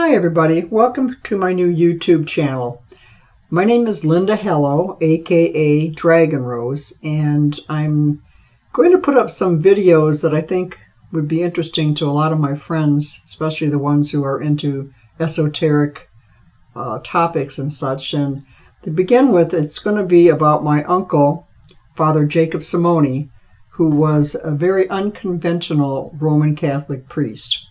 Hi everybody, welcome to my new YouTube channel. My name is Linda Hellow, aka DragonRose, and I'm going to put up some videos that I think would be interesting to a lot of my friends, especially the ones who are into esoteric topics and such. And to begin with, it's going to be about my uncle, Father Jacob Samonie, who was a very unconventional Roman Catholic priest.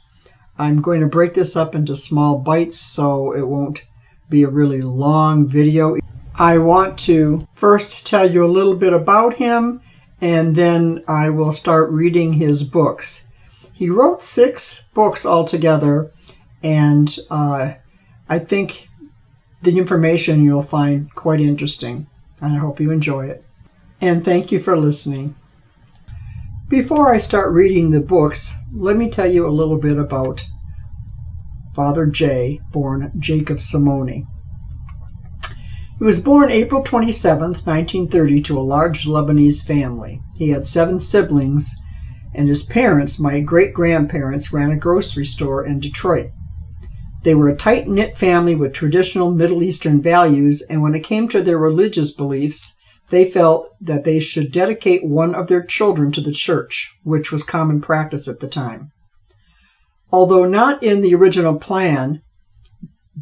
I'm going to break this up into small bites so it won't be a really long video. I want to first tell you a little bit about him, and then I will start reading his books. He wrote 6 books altogether, and I think the information you'll find quite interesting, and I hope you enjoy it. And thank you for listening. Before I start reading the books, let me tell you a little bit about Father J, born Jacob Samonie. He was born April 27th, 1930, to a large Lebanese family. He had 7 siblings, and his parents, my great-grandparents, ran a grocery store in Detroit. They were a tight-knit family with traditional Middle Eastern values, and when it came to their religious beliefs, they felt that they should dedicate one of their children to the church, which was common practice at the time. Although not in the original plan,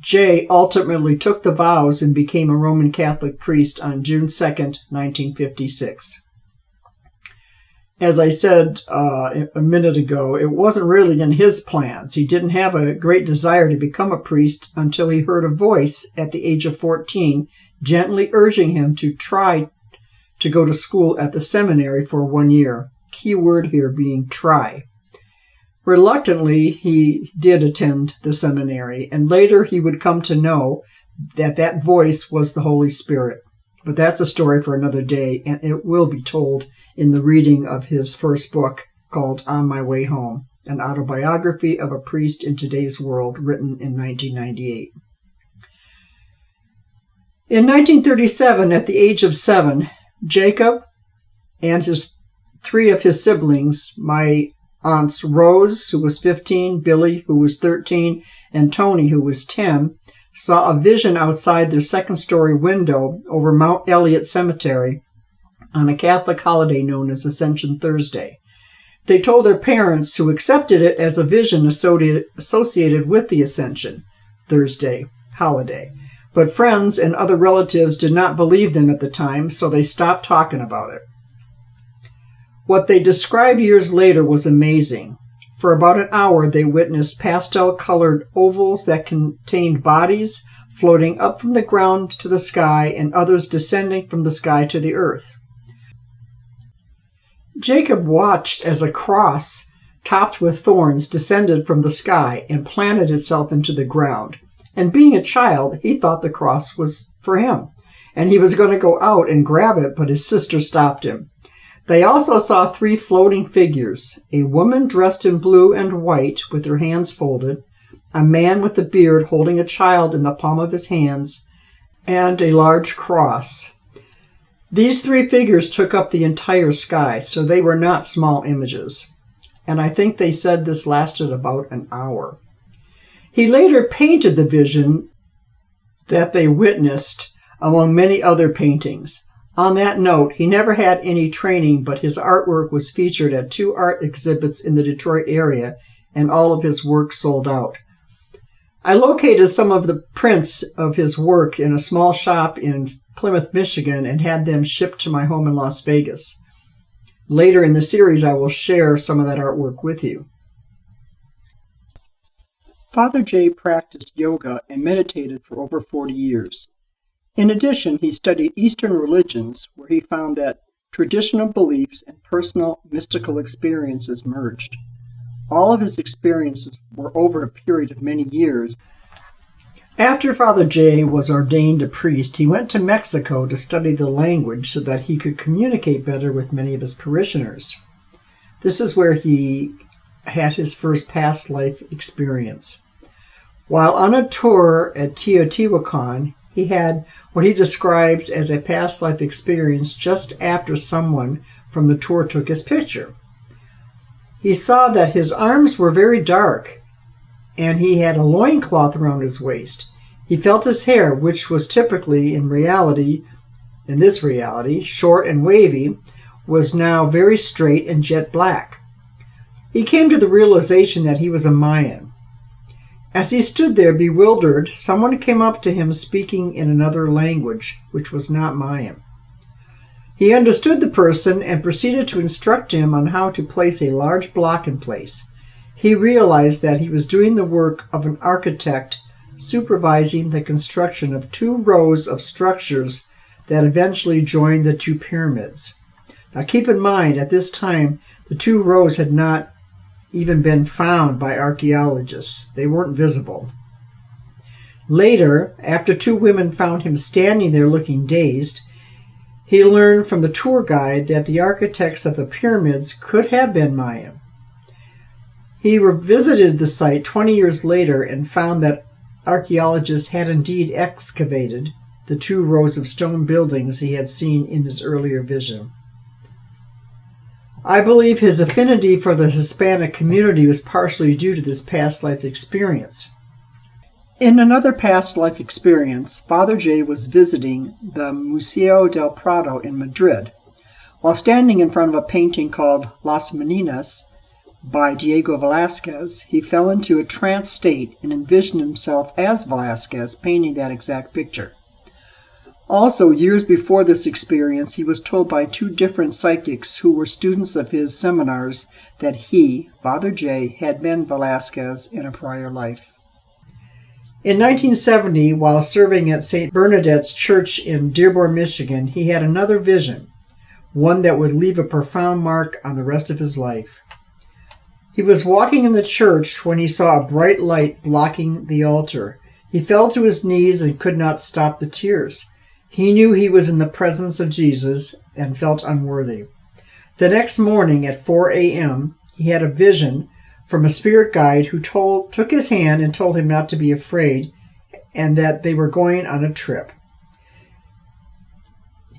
Jay ultimately took the vows and became a Roman Catholic priest on June 2nd, 1956. As I said a minute ago, it wasn't really in his plans. He didn't have a great desire to become a priest until he heard a voice at the age of 14 gently urging him to try to go to school at the seminary for 1 year. Key word here being try. Reluctantly, he did attend the seminary, and later he would come to know that that voice was the Holy Spirit. But that's a story for another day, and it will be told in the reading of his first book called On My Way Home, an autobiography of a priest in today's world, written in 1998. In 1937, at the age of 7, Jacob and 3 of his siblings, my aunts Rose, who was 15, Billy, who was 13, and Tony, who was 10, saw a vision outside their second-story window over Mount Elliott Cemetery on a Catholic holiday known as Ascension Thursday. They told their parents, who accepted it as a vision associated with the Ascension Thursday holiday. But friends and other relatives did not believe them at the time, so they stopped talking about it. What they described years later was amazing. For about an hour, they witnessed pastel-colored ovals that contained bodies floating up from the ground to the sky and others descending from the sky to the earth. Jacob watched as a cross topped with thorns descended from the sky and planted itself into the ground. And being a child, he thought the cross was for him, and he was going to go out and grab it, but his sister stopped him. They also saw 3 floating figures, a woman dressed in blue and white with her hands folded, a man with a beard holding a child in the palm of his hands, and a large cross. These 3 figures took up the entire sky, so they were not small images. And I think they said this lasted about an hour. He later painted the vision that they witnessed, among many other paintings. On that note, he never had any training, but his artwork was featured at 2 art exhibits in the Detroit area, and all of his work sold out. I located some of the prints of his work in a small shop in Plymouth, Michigan, and had them shipped to my home in Las Vegas. Later in the series, I will share some of that artwork with you. Father J practiced yoga and meditated for over 40 years. In addition, he studied Eastern religions, where he found that traditional beliefs and personal mystical experiences merged. All of his experiences were over a period of many years. After Father J was ordained a priest, he went to Mexico to study the language so that he could communicate better with many of his parishioners. This is where he had his first past life experience. While on a tour at Teotihuacan, he had what he describes as a past life experience just after someone from the tour took his picture. He saw that his arms were very dark and he had a loincloth around his waist. He felt his hair, which was typically, in this reality, short and wavy, was now very straight and jet black. He came to the realization that he was a Mayan. As he stood there bewildered, someone came up to him speaking in another language, which was not Mayan. He understood the person and proceeded to instruct him on how to place a large block in place. He realized that he was doing the work of an architect supervising the construction of 2 rows of structures that eventually joined the 2 pyramids. Now keep in mind, at this time, the 2 rows had not even been found by archaeologists. They weren't visible. Later, after 2 women found him standing there looking dazed, he learned from the tour guide that the architects of the pyramids could have been Mayan. He revisited the site 20 years later and found that archaeologists had indeed excavated the 2 rows of stone buildings he had seen in his earlier vision. I believe his affinity for the Hispanic community was partially due to this past life experience. In another past life experience, Father J was visiting the Museo del Prado in Madrid. While standing in front of a painting called Las Meninas by Diego Velázquez, he fell into a trance state and envisioned himself as Velázquez painting that exact picture. Also, years before this experience, he was told by 2 different psychics who were students of his seminars that he, Father J, had been Velázquez in a prior life. In 1970, while serving at St. Bernadette's Church in Dearborn, Michigan, he had another vision, one that would leave a profound mark on the rest of his life. He was walking in the church when he saw a bright light blocking the altar. He fell to his knees and could not stop the tears. He knew he was in the presence of Jesus and felt unworthy. The next morning at 4 a.m., he had a vision from a spirit guide who took his hand and told him not to be afraid and that they were going on a trip.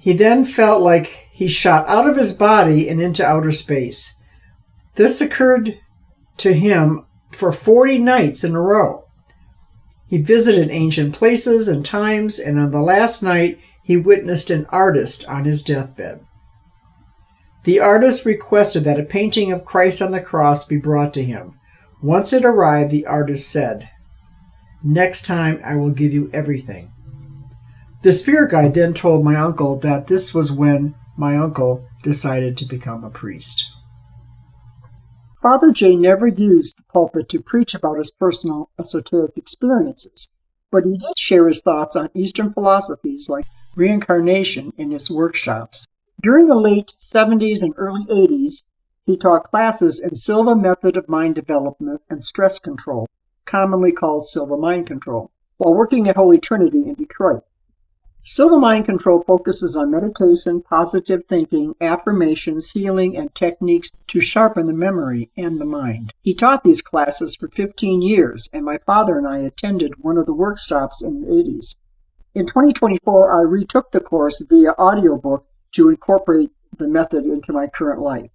He then felt like he shot out of his body and into outer space. This occurred to him for 40 nights in a row. He visited ancient places and times, and on the last night he witnessed an artist on his deathbed. The artist requested that a painting of Christ on the cross be brought to him. Once it arrived, the artist said, "Next time I will give you everything." The spirit guide then told my uncle that this was when my uncle decided to become a priest. Father J never used the pulpit to preach about his personal esoteric experiences, but he did share his thoughts on Eastern philosophies like reincarnation in his workshops. During the late 70s and early 80s, he taught classes in Silva method of mind development and stress control, commonly called Silva Mind Control, while working at Holy Trinity in Detroit. Silva Mind Control focuses on meditation, positive thinking, affirmations, healing, and techniques to sharpen the memory and the mind. He taught these classes for 15 years, and my father and I attended one of the workshops in the 80s. In 2024, I retook the course via audiobook to incorporate the method into my current life.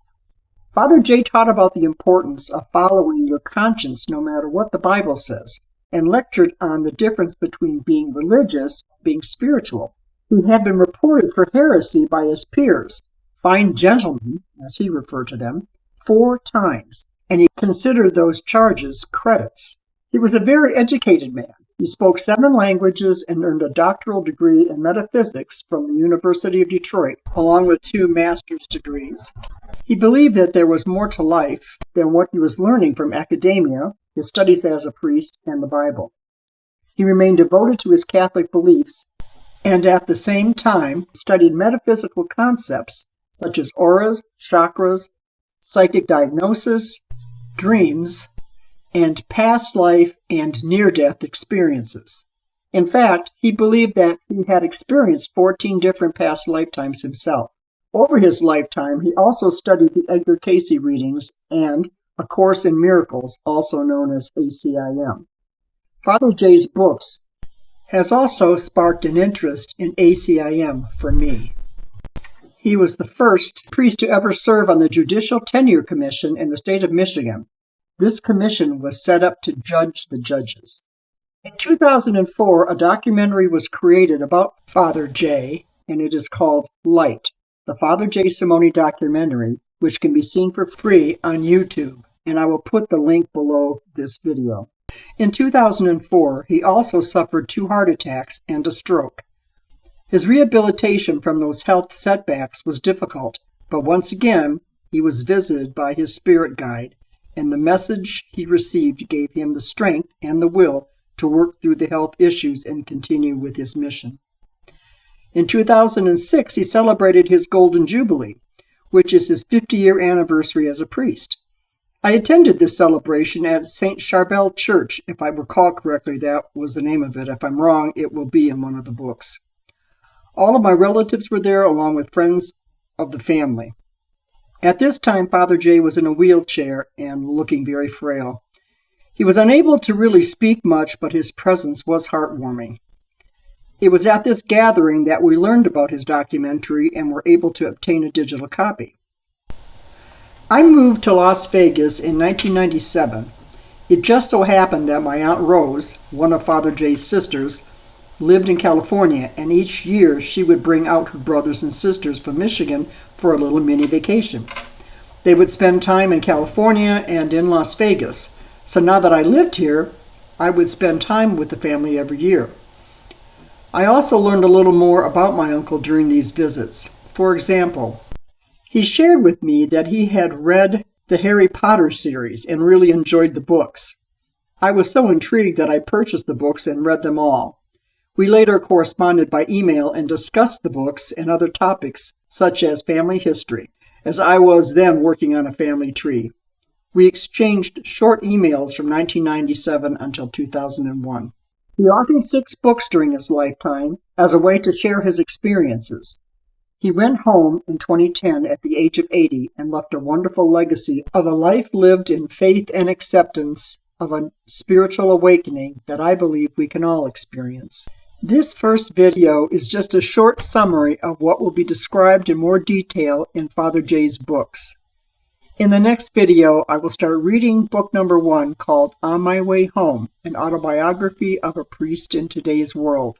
Father J taught about the importance of following your conscience no matter what the Bible says, and lectured on the difference between being religious and being spiritual. He had been reported for heresy by his peers, fine gentlemen, as he referred to them, 4 times, and he considered those charges credits. He was a very educated man. He spoke 7 languages and earned a doctoral degree in metaphysics from the University of Detroit, along with 2 master's degrees. He believed that there was more to life than what he was learning from academia, his studies as a priest, and the Bible. He remained devoted to his Catholic beliefs and at the same time studied metaphysical concepts such as auras, chakras, psychic diagnosis, dreams, and past life and near-death experiences. In fact, he believed that he had experienced 14 different past lifetimes himself. Over his lifetime, he also studied the Edgar Cayce readings and A Course in Miracles, also known as ACIM. Father J's books has also sparked an interest in ACIM for me. He was the first priest to ever serve on the Judicial Tenure Commission in the state of Michigan. This commission was set up to judge the judges. In 2004, a documentary was created about Father J, and it is called Light, the Father J. Samonie documentary, which can be seen for free on YouTube, and I will put the link below this video. In 2004, he also suffered 2 heart attacks and a stroke. His rehabilitation from those health setbacks was difficult, but once again, he was visited by his spirit guide, and the message he received gave him the strength and the will to work through the health issues and continue with his mission. In 2006, he celebrated his Golden Jubilee, which is his 50-year anniversary as a priest. I attended this celebration at St. Charbel Church. If I recall correctly, that was the name of it. If I'm wrong, it will be in one of the books. All of my relatives were there, along with friends of the family. At this time, Father J was in a wheelchair and looking very frail. He was unable to really speak much, but his presence was heartwarming. It was at this gathering that we learned about his documentary and were able to obtain a digital copy. I moved to Las Vegas in 1997. It just so happened that my Aunt Rose, one of Father J's sisters, lived in California, and each year she would bring out her brothers and sisters from Michigan for a little mini vacation. They would spend time in California and in Las Vegas. So now that I lived here, I would spend time with the family every year. I also learned a little more about my uncle during these visits. For example, he shared with me that he had read the Harry Potter series and really enjoyed the books. I was so intrigued that I purchased the books and read them all. We later corresponded by email and discussed the books and other topics such as family history, as I was then working on a family tree. We exchanged short emails from 1997 until 2001. He authored 6 books during his lifetime as a way to share his experiences. He went home in 2010 at the age of 80 and left a wonderful legacy of a life lived in faith and acceptance of a spiritual awakening that I believe we can all experience. This first video is just a short summary of what will be described in more detail in Father J's books. In the next video, I will start reading book number 1 called On My Way Home, an autobiography of a priest in today's world.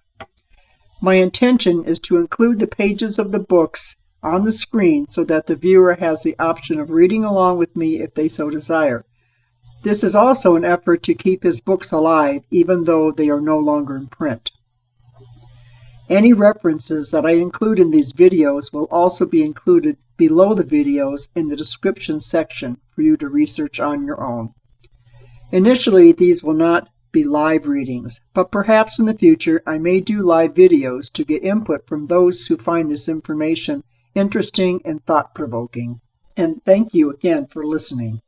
My intention is to include the pages of the books on the screen so that the viewer has the option of reading along with me if they so desire. This is also an effort to keep his books alive, even though they are no longer in print. Any references that I include in these videos will also be included below the videos in the description section for you to research on your own. Initially, these will not be live readings, but perhaps in the future I may do live videos to get input from those who find this information interesting and thought-provoking. And thank you again for listening.